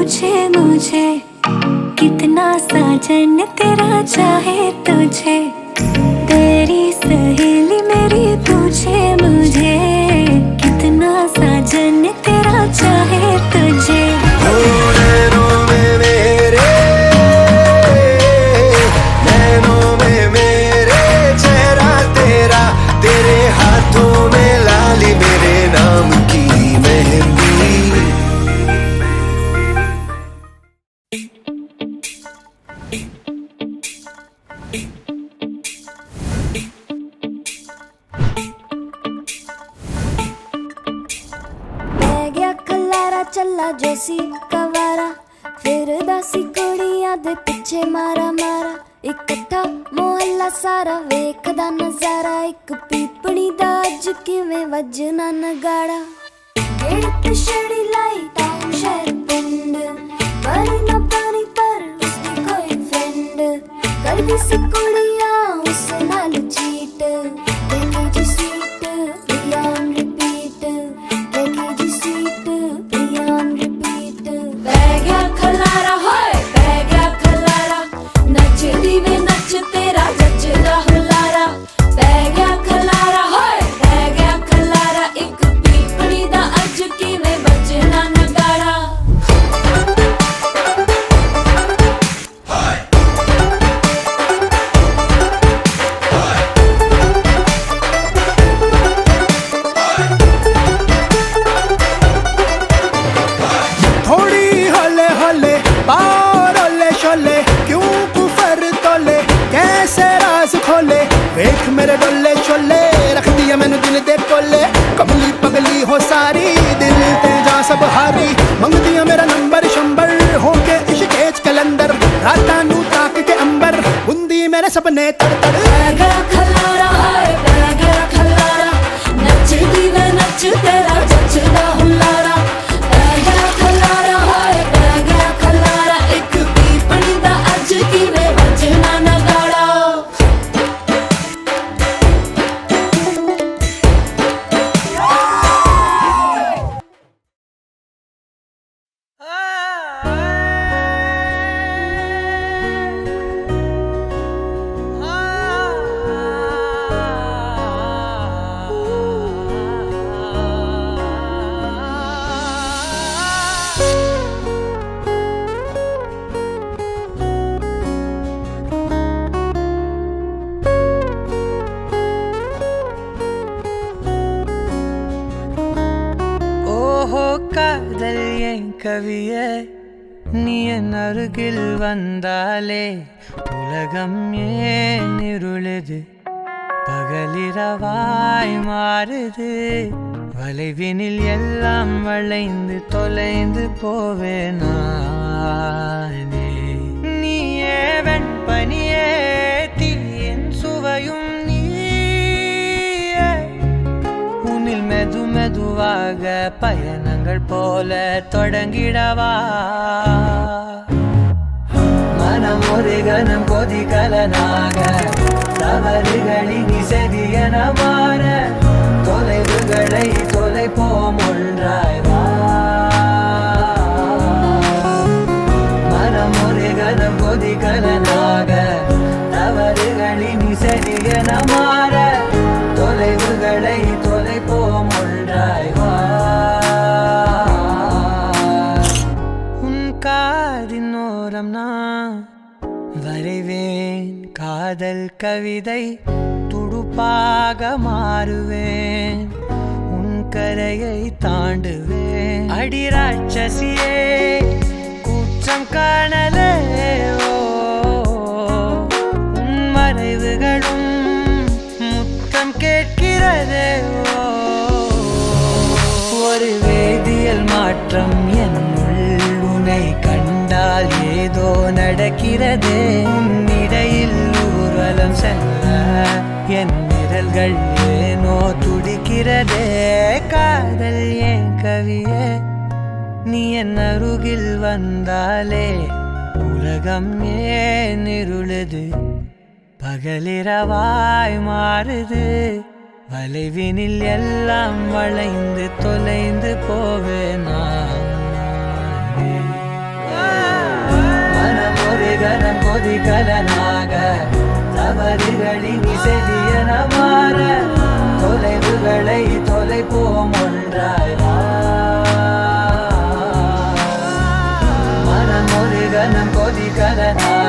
पूछे मुझे कितना साजन तेरा चाहे तुझे। तेरी सहेली मेरी पूछे मुझे कितना साजन तेरा चाहे तुझे। चला जोसी कवारा फिर दासी कुड़ियां दे पिछे मारा मारा। इकट्ठा मोहल्ला सारा वेखदा नजारा। एक पीपणी दा अज किवें वजना नगाड़ा। गेट छड़ी लाई टाउन शहर पिंड पर न पानी पर उसकी कोई फ्रेंड। कर दी सी कुड़ियां उस नाल चीट। देखे जी सीट प्रिया ऑन रिपीट। देखे जी सीट प्रिया ऑन रिपीट। बह गया खलारा होए बह गया खलारा। नच दीवे नच तेरा जचदा हुलारा। बह गया खलारा होए बह गया खलारा। एक पीपड़ी दा अज किवें बजना नगाड़ा। वेख मेरे डोले छोले रख दिया मैंने दिल दे कोले। कमली पगली हो सारी दिल ते जा सब हारी। मंग दिया मेरा नंबर शंबर होके इश्क़ कलंदर। राता नू ताक के अंबर बुंदी मेरे सपने तड़ तड़। बह गया खलारा हाय बह गया खलारा। नच दीवे नच तेरा जचदा हुलारा। बह गया खलारा हाय बह गया खलारा। एक पीपड़ी दा अज किवें वजना नगाड़ा। காதல் என் கவியே நீ என் அருகில் வந்தாலே உலகம் ஏன் இருளுது பகலிரவாய் மாறுது. வளைவினில் எல்லாம் வளைந்து தொலைந்து போவேனே. நீயே வெண்பனியே தீயின் சுவையும் உன்னில் மெது மெதுவாக பயணங்கள் போல தொடங்கிடவா. மனம் ஒரு கணம் கொதிகலனாக தவறுகளின் செவியன மாற. தொலைவுகளை தொலைப்போம் ஒன்றாய் வா. மனம் ஒரு கணம் கொதிகலனாக தவறுகளின் செவியன மாற. தொலைவுகளை தொலைப்போம் ஒன்றாய் வா. உன் காதின் ஓரம் நான் வரைவேன் காதல் கவிதை துடுப்பாக மாறுவேன். உன் கரையை தாண்டுவேன் அடி ராட்சசியே கூச்சம் காணலே. உன் மறைவுகளும் முத்தம் கேட்கிறதே. ஒரு வேதியியல் மாற்றம் என்னுள் உன்னை கண்டால் ஏதோ நடக்கிறதே. உன்னிடையில் ஊர்வலம் செல்ல என் விரல்கள் ஏனோ துடிக்கிறதே. காதல் ஏன் கவியே நீ என் அருகில் வந்தாலே உலகம் ஏன் இருளுது பகலிரவாய் மாறுது. வளைவினில் எல்லாம் வளைந்து தொலைந்து போவேனே. கனம் கொதிகலனாக தவறுகளின் இசையன மாற தொலைவுகளை தொலைப்போம் ஒன்றாய் வா. மனம் ஒரு கனம் கொதிகலனாக